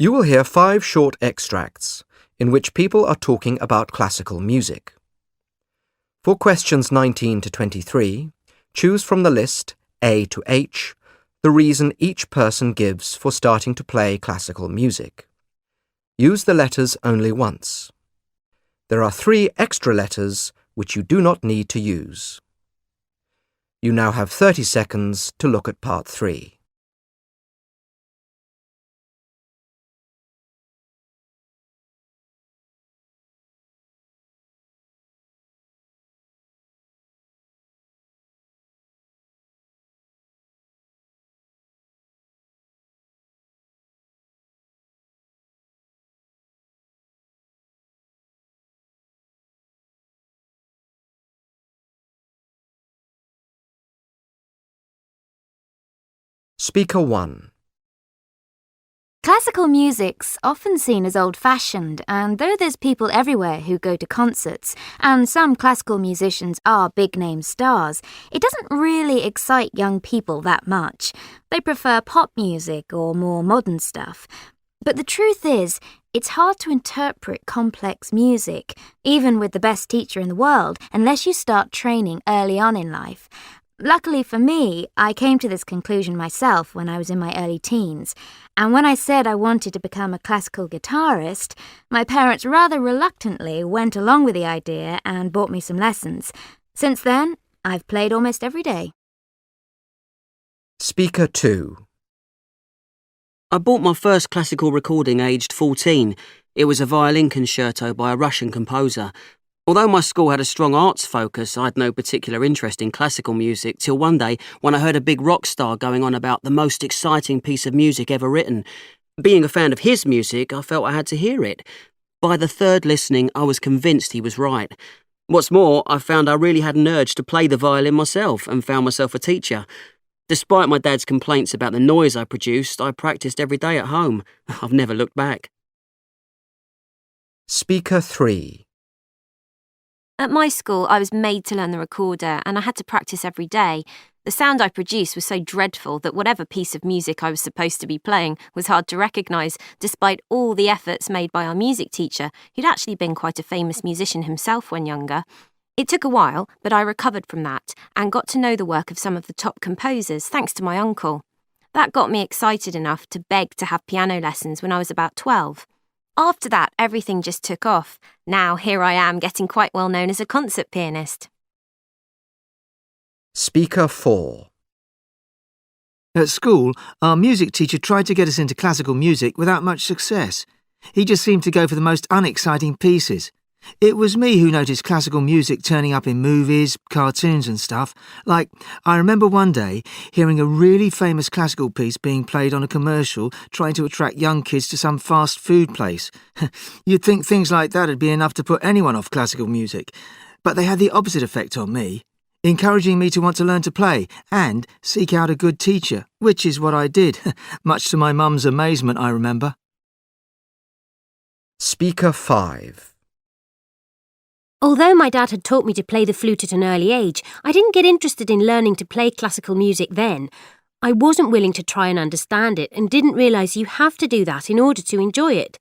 You will hear 5 short extracts in which people are talking about classical music. For questions 19 to 23, choose from the list A to H the reason each person gives for starting to play classical music. Use the letters only once. There are 3 extra letters which you do not need to use. You now have 30 seconds to look at part 3. Speaker 1. Classical music's often seen as old-fashioned, and though there's people everywhere who go to concerts, and some classical musicians are big-name stars, it doesn't really excite young people that much. They prefer pop music or more modern stuff. But the truth is, it's hard to interpret complex music, even with the best teacher in the world, unless you start training early on in life. Luckily for me, I came to this conclusion myself when I was in my early teens, and when I said I wanted to become a classical guitarist, my parents rather reluctantly went along with the idea and bought me some lessons. Since then, I've played almost every day. Speaker 2. I bought my first classical recording aged 14. It was a violin concerto by a Russian composer. Although my school had a strong arts focus, I had no particular interest in classical music till one day when I heard a big rock star going on about the most exciting piece of music ever written. Being a fan of his music, I felt I had to hear it. By the third listening, I was convinced he was right. What's more, I found I really had an urge to play the violin myself and found myself a teacher. Despite my dad's complaints about the noise I produced, I practiced every day at home. I've never looked back. Speaker 3. At my school, I was made to learn the recorder and I had to practice every day. The sound I produced was so dreadful that whatever piece of music I was supposed to be playing was hard to recognise, despite all the efforts made by our music teacher, who'd actually been quite a famous musician himself when younger. It took a while, but I recovered from that and got to know the work of some of the top composers thanks to my uncle. That got me excited enough to beg to have piano lessons when I was about 12. After that, everything just took off. Now here I am getting quite well known as a concert pianist. Speaker 4. At school, our music teacher tried to get us into classical music without much success. He just seemed to go for the most unexciting pieces. It was me who noticed classical music turning up in movies, cartoons and stuff. Like, I remember one day hearing a really famous classical piece being played on a commercial trying to attract young kids to some fast food place. You'd think things like that would be enough to put anyone off classical music. But they had the opposite effect on me, encouraging me to want to learn to play and seek out a good teacher, which is what I did, much to my mum's amazement, I remember. Speaker 5. Although my dad had taught me to play the flute at an early age, I didn't get interested in learning to play classical music then. I wasn't willing to try and understand it and didn't realise you have to do that in order to enjoy it.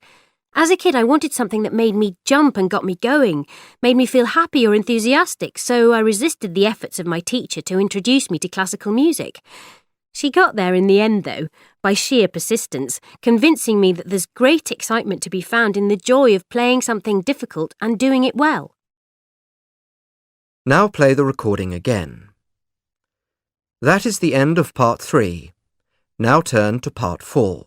As a kid, I wanted something that made me jump and got me going, made me feel happy or enthusiastic, so I resisted the efforts of my teacher to introduce me to classical music. She got there in the end, though, by sheer persistence, convincing me that there's great excitement to be found in the joy of playing something difficult and doing it well. Now play the recording again. That is the end of part 3. Now turn to part 4.